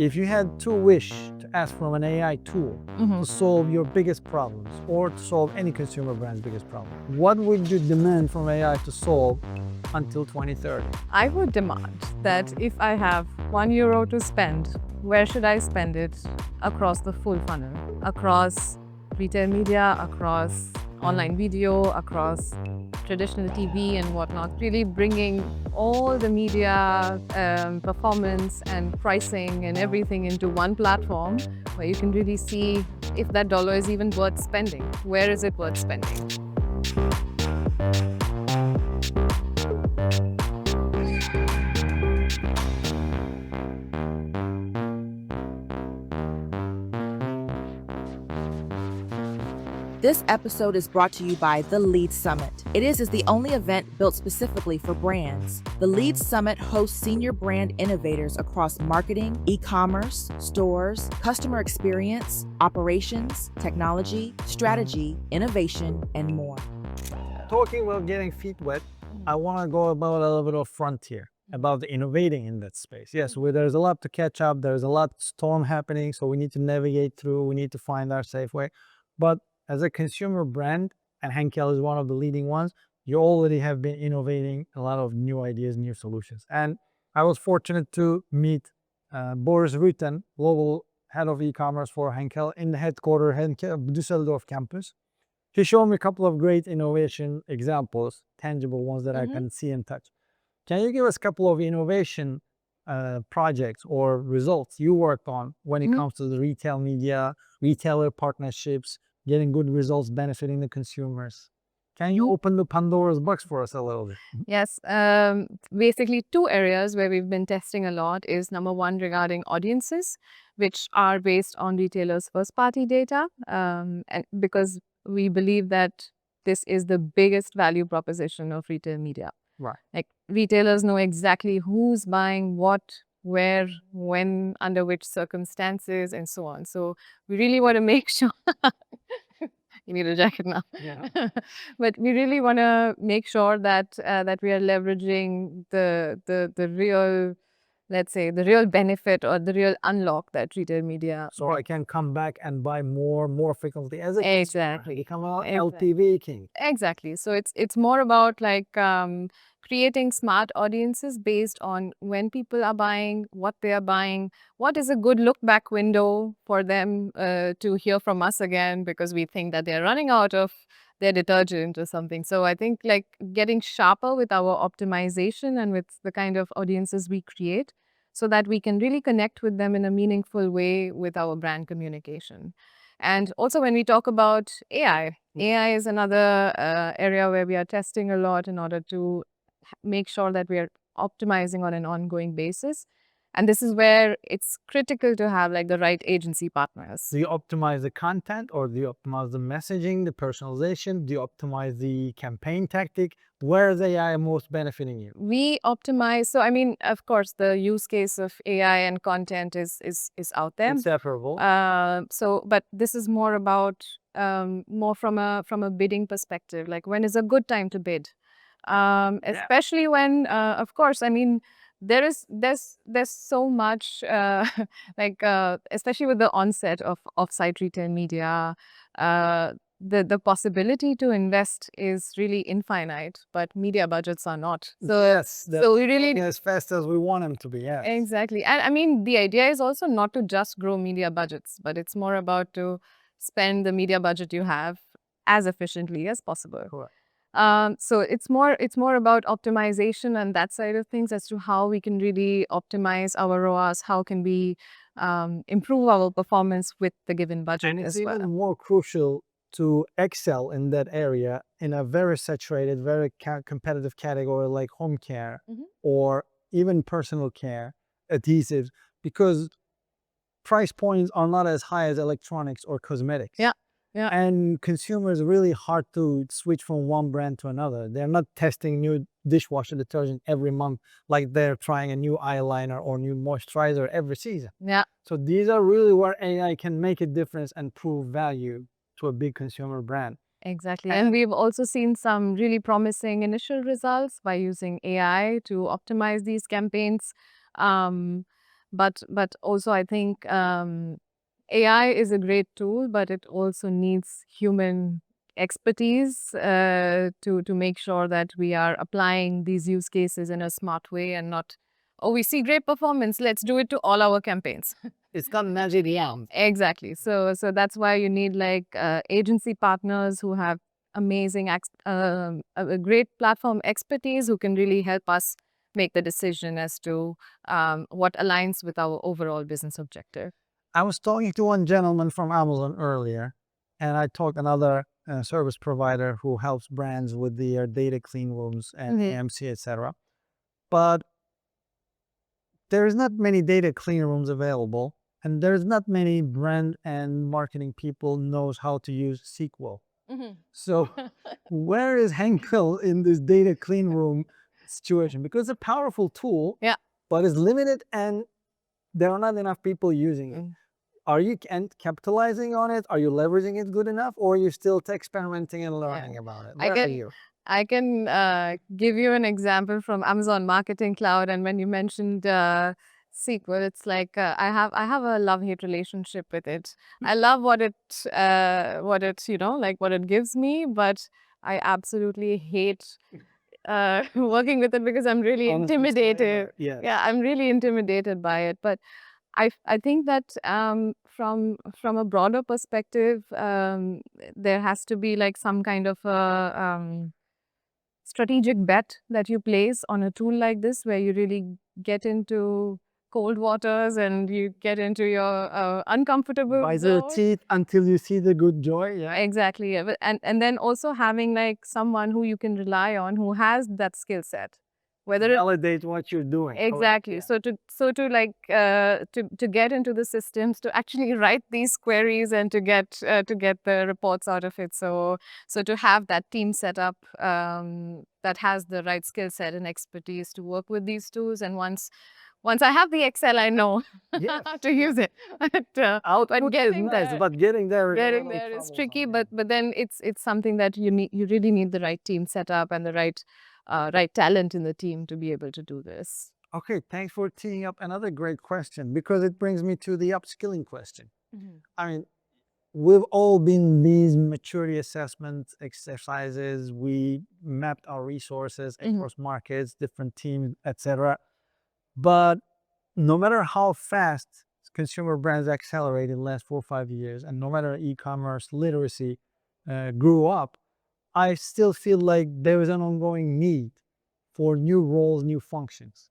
If you had two wish to ask from an AI tool to solve your biggest problems or to solve any consumer brand's biggest problem, what would you demand from AI to solve until 2030? I would demand that if I have €1 to spend, where should I spend it across the full funnel, across retail media, across online video, across traditional TV and whatnot, really bringing all the media performance and pricing and everything into one platform where you can really see if that dollar is even worth spending. Where is it worth spending? This episode is brought to you by the Lead Summit. It is the only event built specifically for brands. The Lead Summit hosts senior brand innovators across marketing, e-commerce, stores, customer experience, operations, technology, strategy, innovation, and more. Talking about getting feet wet, I want to go about a little bit of frontier, about the innovating in that space. Yes, there's a lot to catch up. There's a lot storm happening, so we need to navigate through. We need to find our safe way. But as a consumer brand, and Henkel is one of the leading ones, you already have been innovating a lot of new ideas, new solutions. And I was fortunate to meet Boris Rutten, global head of e-commerce for Henkel, in the headquarters Henkel Düsseldorf campus. He showed me a couple of great innovation examples, tangible ones that I can see and touch. Can you give us a couple of innovation projects or results you worked on when it comes to the retail media, retailer partnerships, getting good results, benefiting the consumers? Can you open the Pandora's box for us a little bit? Yes, basically two areas where we've been testing a lot is number one regarding audiences, which are based on retailers' first-party data, and because we believe that this is the biggest value proposition of retail media. Right. Like retailers know exactly who's buying what, where, when, under which circumstances, and so on. So we really want to make sure. You need a jacket now. Yeah. But we really want to make sure that that we are leveraging the real, let's say, the real benefit or the real unlock that retail media. So I can come back and buy more frequently as a consumer. Exactly. Become a Exactly. LTV king. Exactly. So it's more about like creating smart audiences based on when people are buying, what they are buying, what is a good look back window for them to hear from us again because we think that they're running out of their detergent or something. So I think like getting sharper with our optimization and with the kind of audiences we create so that we can really connect with them in a meaningful way with our brand communication. And also when we talk about AI, AI is another area where we are testing a lot in order to make sure that we are optimizing on an ongoing basis. And this is where it's critical to have like the right agency partners. Do you optimize the content or do you optimize the messaging, the personalization? Do you optimize the campaign tactic? Where is AI most benefiting you? We optimize. So, I mean, of course, the use case of AI and content is out there. Inseparable. But this is more about more from a bidding perspective. Like when is a good time to bid? Especially when, of course, I mean, there's so much especially with the onset of offsite retail media, the possibility to invest is really infinite, but media budgets are not. So Yes, so we really as fast as we want them to be. Yes. exactly. And I mean, the idea is also not to just grow media budgets, but it's more about to spend the media budget you have as efficiently as possible. Correct. So it's more about optimization and that side of things as to how we can really optimize our ROAS, how can we improve our performance with the given budget And it's as well. even more crucial to excel in that area in a very saturated, very competitive category like home care or even personal care, adhesives, because price points are not as high as electronics or cosmetics. Yeah. Yeah. And consumers really hard to switch from one brand to another. They're not testing new dishwasher detergent every month like they're trying a new eyeliner or new moisturizer every season. Yeah. So these are really where AI can make a difference and prove value to a big consumer brand. Exactly. And we've also seen some really promising initial results by using AI to optimize these campaigns. but also I think AI is a great tool, but it also needs human expertise to make sure that we are applying these use cases in a smart way and not, oh, we see great performance, let's do it to all our campaigns. It's got magic yam. Exactly. So that's why you need like agency partners who have amazing a great platform expertise who can really help us make the decision as to what aligns with our overall business objective. I was talking to one gentleman from Amazon earlier, and I talked another service provider who helps brands with their data clean rooms and AMC, etc. But there's not many data clean rooms available, and there's not many brand and marketing people knows how to use SQL. So where is Henkel in this data clean room situation? Because it's a powerful tool, Yeah. but it's limited and there are not enough people using it. Are you capitalizing on it? Are you leveraging it good enough? Or are you still experimenting and learning about it? Where are you? I can give you an example from Amazon Marketing Cloud. And when you mentioned SQL, it's like I have a love-hate relationship with it. I love what it what it gives me, but I absolutely hate working with it because I'm really Honest intimidated. disclaimer, yes. Yeah, I'm really intimidated by it. But I think that from a broader perspective, there has to be like some kind of a strategic bet that you place on a tool like this, where you really get into cold waters and you get into your uncomfortable By the zone. teeth until you see the good joy. Yeah. Exactly. Yeah, and then also having like someone who you can rely on who has that skill set, whether it Validate what you're doing. Correct, exactly. yeah. So to like to get into the systems, to actually write these queries and to get the reports out of it. So to have that team set up that has the right skill set and expertise to work with these tools. And once I have the Excel, I know Yes, how to use it. Output is getting nice, there- but getting there is a Getting little there is troublesome, tricky, yeah. but then it's something that you really need the right team set up and the right talent in the team to be able to do this. Okay, thanks for teeing up another great question, because it brings me to the upskilling question. I mean, we've all been these maturity assessment exercises. We mapped our resources across markets, different teams, etc. But no matter how fast consumer brands accelerated in the last 4 or 5 years, and no matter e-commerce literacy grew up, I still feel like there is an ongoing need for new roles, new functions.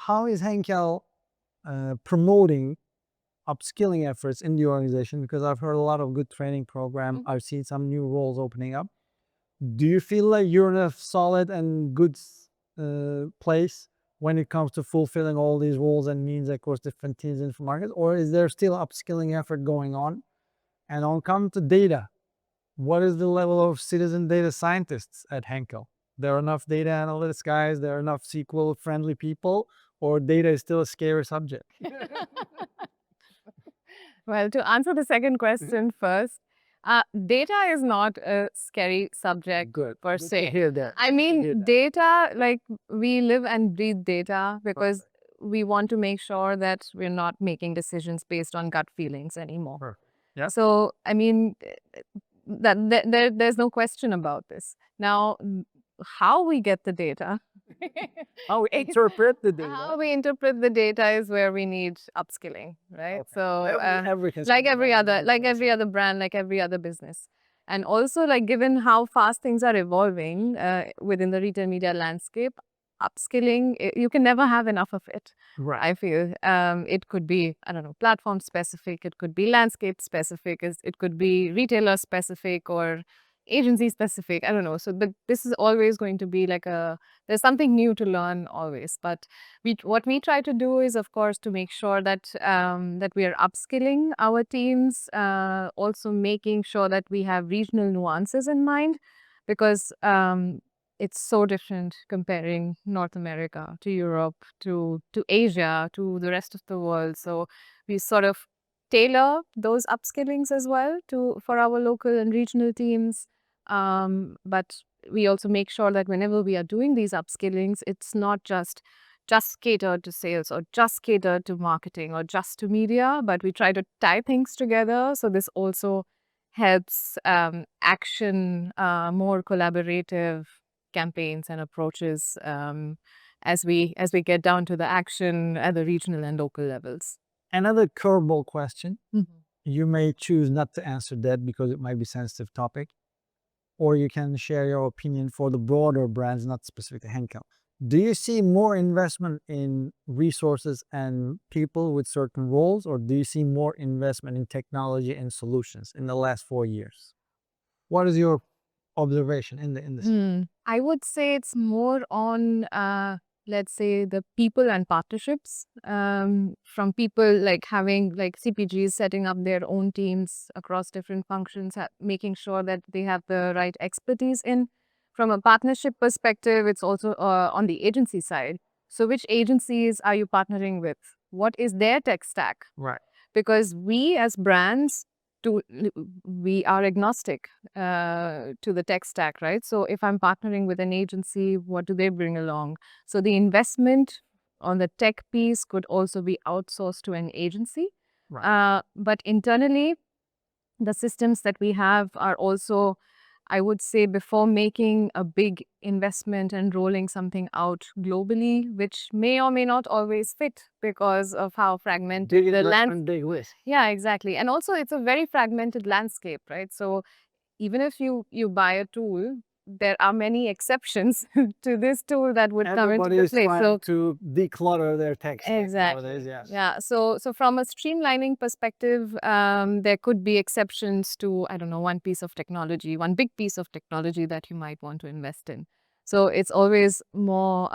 How is Henkel promoting upskilling efforts in the organization? Because I've heard a lot of good training program. I've seen some new roles opening up. Do you feel like you're in a solid and good place when it comes to fulfilling all these roles and needs across different teams in markets, or is there still upskilling effort going on? And on come to data, what is the level of citizen data scientists at Henkel? There are enough data analytics guys, there are enough SQL friendly people, or data is still a scary subject? Well, to answer the second question first, data is not a scary subject per Good se. to hear that. I Good to hear mean, that. data, like we live and breathe data because we want to make sure that we're not making decisions based on gut feelings anymore. Perfect. Yeah. So, I mean, there's no question about this. Now, how we get the data, How we interpret the data. how we interpret the data is where we need upskilling, right? Okay. So, Every like every consumer other, like every other brand, like every other business. And also, like given how fast things are evolving within the retail media landscape, upskilling, you can never have enough of it. Right. I feel it could be, I don't know, platform specific, it could be landscape specific, it could be retailer specific or agency specific. I don't know. So, but this is always going to be like there's something new to learn always. But what we try to do is, of course, to make sure that that we are upskilling our teams, also making sure that we have regional nuances in mind, because it's so different comparing North America to Europe to Asia to the rest of the world. So we sort of tailor those upskillings as well for our local and regional teams. But we also make sure that whenever we are doing these upskillings, it's not just just cater to sales or just cater to marketing or just to media, but we try to tie things together. So this also helps action more collaborative campaigns and approaches as we get down to the action at the regional and local levels. Another curveball question. You may choose not to answer that because it might be sensitive topic, or you can share your opinion for the broader brands, not specific to Henkel. Do you see more investment in resources and people with certain roles, or do you see more investment in technology and solutions in the last 4 years? What is your observation in the industry? I would say it's more on, let's say, the people and partnerships from people like having like CPGs setting up their own teams across different functions, making sure that they have the right expertise in. From a partnership perspective, it's also on the agency side. So which agencies are you partnering with? What is their tech stack? Right. Because we as brands, we are agnostic to the tech stack, right? So if I'm partnering with an agency, what do they bring along? So the investment on the tech piece could also be outsourced to an agency. Right. But internally, the systems that we have are also, I would say, before making a big investment and rolling something out globally, which may or may not always fit because of how fragmented the landscape. Big list. Yeah, exactly. And also it's a very fragmented landscape, right? So even if you buy a tool, there are many exceptions to this tool that would come into Everybody is play. trying So to declutter their tech stack exactly. nowadays, yes. Yeah. So from a streamlining perspective, there could be exceptions to, I don't know, one piece of technology, one big piece of technology that you might want to invest in. So it's always more,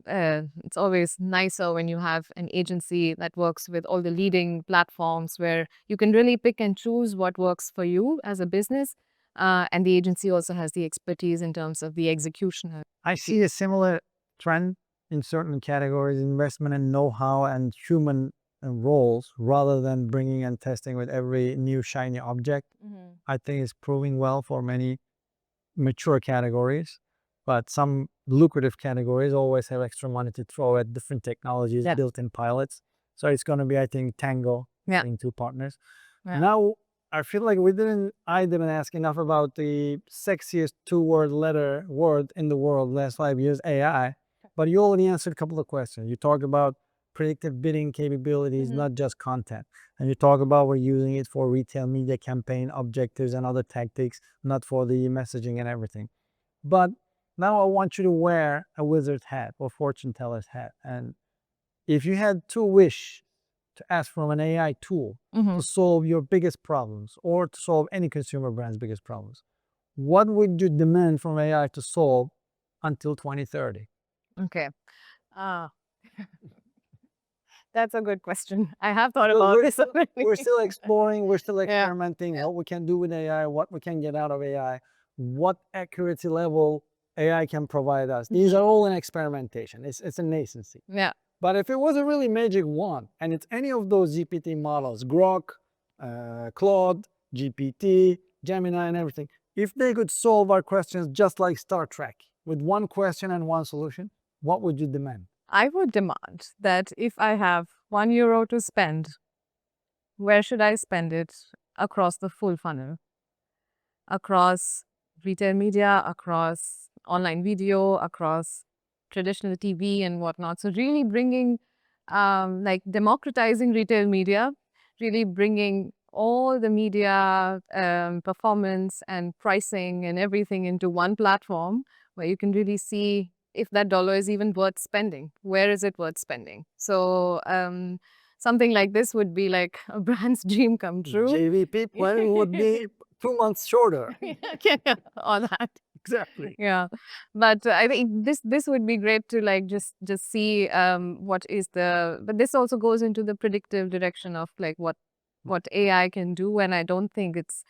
it's always nicer when you have an agency that works with all the leading platforms where you can really pick and choose what works for you as a business. And the agency also has the expertise in terms of the execution. I see a similar trend in certain categories, investment in know-how and human roles, rather than bringing and testing with every new shiny object. I think it's proving well for many mature categories, but some lucrative categories always have extra money to throw at different technologies, Yeah. built-in pilots. So it's going to be, I think, Tango Yeah. between two partners. Yeah. Now, I feel like I didn't ask enough about the sexiest word in the world last 5 years, AI. But you already answered a couple of questions. You talked about predictive bidding capabilities, not just content. And you talk about we're using it for retail media campaign objectives and other tactics, not for the messaging and everything. But now I want you to wear a wizard hat or fortune teller's hat. And if you had two wish to ask from an AI tool to solve your biggest problems or to solve any consumer brand's biggest problems, what would you demand from AI to solve until 2030? Okay. That's a good question. I have thought Because about we're this still, already. we're still exploring, we're still Yeah. experimenting what we can do with AI, what we can get out of AI, what accuracy level AI can provide us. These are all in experimentation. It's a nascency. Yeah. But if it was a really magic wand and it's any of those GPT models, Grok, Claude, GPT, Gemini, and everything, if they could solve our questions just like Star Trek with one question and one solution, what would you demand? I would demand that if I have €1 to spend, where should I spend it across the full funnel? Across retail media, across online video, across traditional TV and whatnot. So really bringing, like democratizing retail media, really bringing all the media performance and pricing and everything into one platform where you can really see if that dollar is even worth spending. Where is it worth spending? So something like this would be like a brand's dream come true. JVP plan would be 2 months shorter. Yeah, all that. Exactly. Yeah, but I think this would be great to like just see what is the. But this also goes into the predictive direction of like what AI can do, and I don't think it's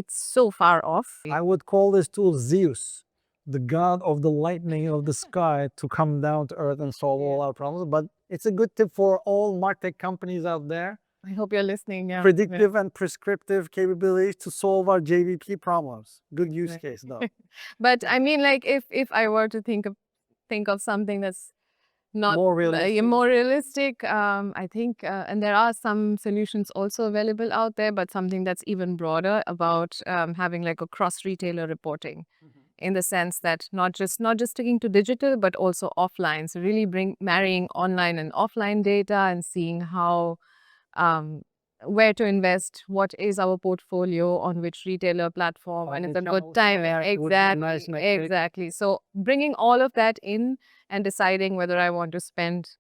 so far off. I would call this tool Zeus, the god of the lightning of the sky, to come down to earth and solve all our problems. But it's a good tip for all martech companies out there. I hope you're listening. Yeah, Predictive and prescriptive capabilities to solve our JVP problems. Good use case, though. But I mean, like if I were to think of something that's not More realistic? more realistic. I think, and there are some solutions also available out there, but something that's even broader about having like a cross retailer reporting, in the sense that not just sticking to digital, but also offline. So really marrying online and offline data and seeing how um, where to invest, what is our portfolio on which retailer platform, and it's a good time. Exactly. So bringing all of that in and deciding whether I want to spend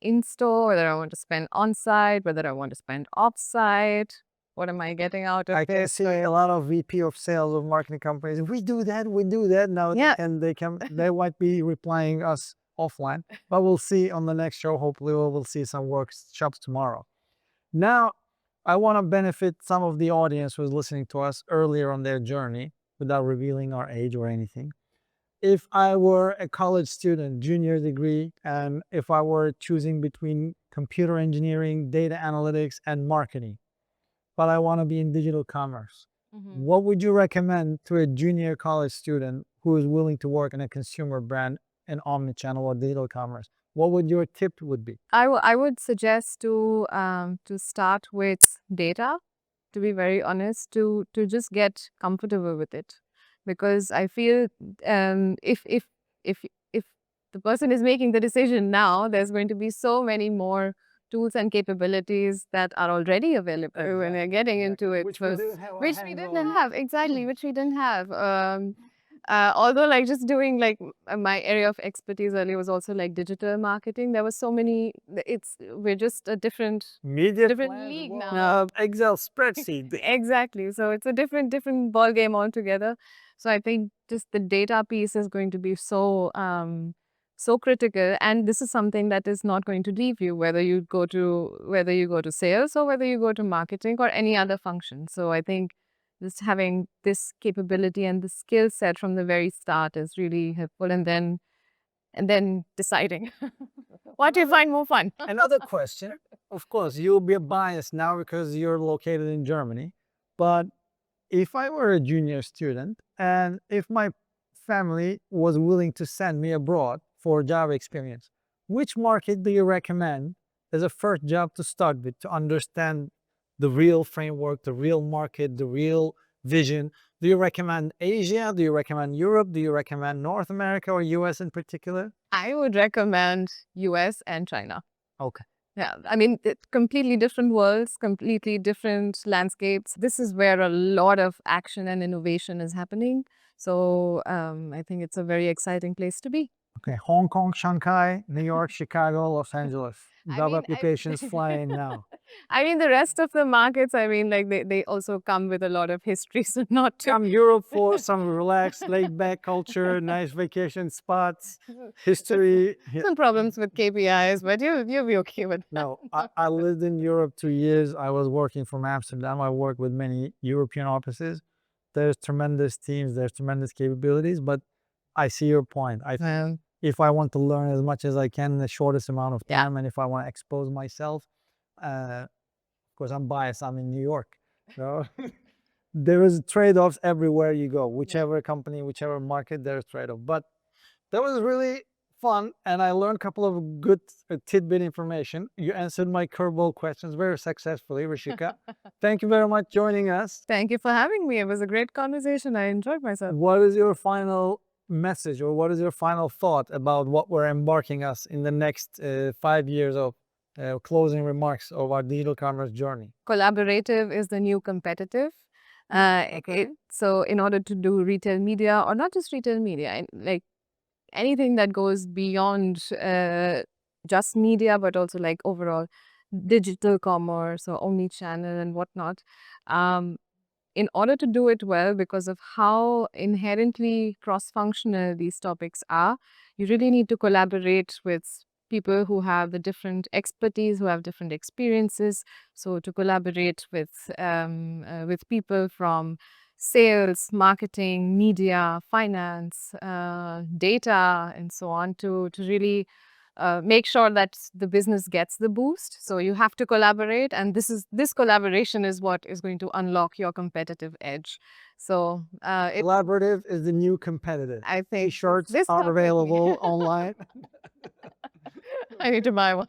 in store, whether I want to spend on site, whether I want to spend off site. What am I getting out of I can this? see a lot of VP of sales of marketing companies. We do that now. Yeah. And they might be replying us offline, but we'll see on the next show. Hopefully we'll see some workshops tomorrow. Now, I want to benefit some of the audience who's listening to us earlier on their journey without revealing our age or anything. If I were a college student, junior degree, and if I were choosing between computer engineering, data analytics, and marketing, but I want to be in digital commerce, what would you recommend to a junior college student who is willing to work in a consumer brand in omnichannel or digital commerce? What would your tip would be? I would suggest to start with data, to be very honest, to just get comfortable with it, because I feel if if the person is making the decision now, there's going to be so many more tools and capabilities that are already available when they're getting into it. Which we didn't have a Which we hands didn't on. have, exactly, which we didn't have. Although like just doing like my area of expertise earlier was also like digital marketing. There was so many. We're just a different Media different plans, league well, now. Excel spreadsheet. Exactly. So it's a different ball game altogether. So I think just the data piece is going to be so critical, and this is something that is not going to leave you, whether you go to sales or whether you go to marketing or any other function. So I think just having this capability and the skill set from the very start is really helpful, and then deciding what do you find more fun. Another question. Of course, you'll be biased now because you're located in Germany. But if I were a junior student and if my family was willing to send me abroad for job experience, which market do you recommend as a first job to start with to understand the real framework, the real market, the real vision? Do you recommend Asia? Do you recommend Europe? Do you recommend North America or US in particular? I would recommend US and China. Okay. Yeah, I mean, completely different worlds, completely different landscapes. This is where a lot of action and innovation is happening. So I think it's a very exciting place to be. Okay, Hong Kong, Shanghai, New York, Chicago, Los Angeles. I Job mean, applications flying now. I mean, the rest of the markets, I mean, like they also come with a lot of history, so not to. Come Europe for some relaxed, laid-back culture, nice vacation spots, history. Some problems with KPIs, but you'll be okay with that. No, I lived in Europe 2 years. I was working from Amsterdam. I worked with many European offices. There's tremendous teams, there's tremendous capabilities, but I see your point. I think if I want to learn as much as I can in the shortest amount of time, and if I want to expose myself, of course, I'm biased. I'm in New York. So there is trade-offs everywhere you go. Whichever company, whichever market, there's trade-off. But that was really fun, and I learned a couple of good tidbit information. You answered my curveball questions very successfully, Rishika. Thank you very much joining us. Thank you for having me. It was a great conversation. I enjoyed myself. What is your final message, or what is your final thought about what we're embarking us in the next 5 years of closing remarks of our digital commerce journey? Collaborative is the new competitive. So in order to do retail media, or not just retail media, like anything that goes beyond just media, but also like overall digital commerce or omni-channel and whatnot. In order to do it well, because of how inherently cross-functional these topics are, you really need to collaborate with people who have the different expertise, who have different experiences. So to collaborate with people from sales, marketing, media, finance, data, and so on, to really make sure that the business gets the boost. So you have to collaborate, and this collaboration is what is going to unlock your competitive edge. So Collaborative is the new competitive. I think T-shirts this are topic- available online. I need to buy one.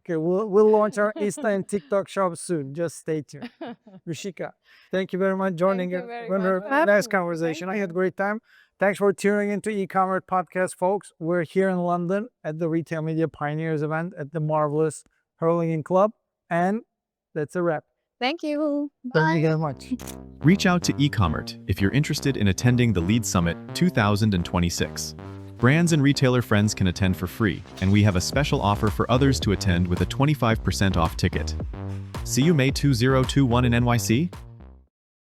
Okay, we'll launch our Insta and TikTok shop soon. Just stay tuned. Rishika, thank you very much joining you us. very When much we're for having nice me. conversation. Thank I had a you. great time. Thanks for tuning into eCommerce Podcast, folks. We're here in London at the Retail Media Pioneers event at the marvelous Hurling Club. And that's a wrap. Thank you. Thank you very much. Reach out to ecommert if you're interested in attending the Lead Summit 2026. Brands and retailer friends can attend for free, and we have a special offer for others to attend with a 25% off ticket. See you May 2021 in NYC?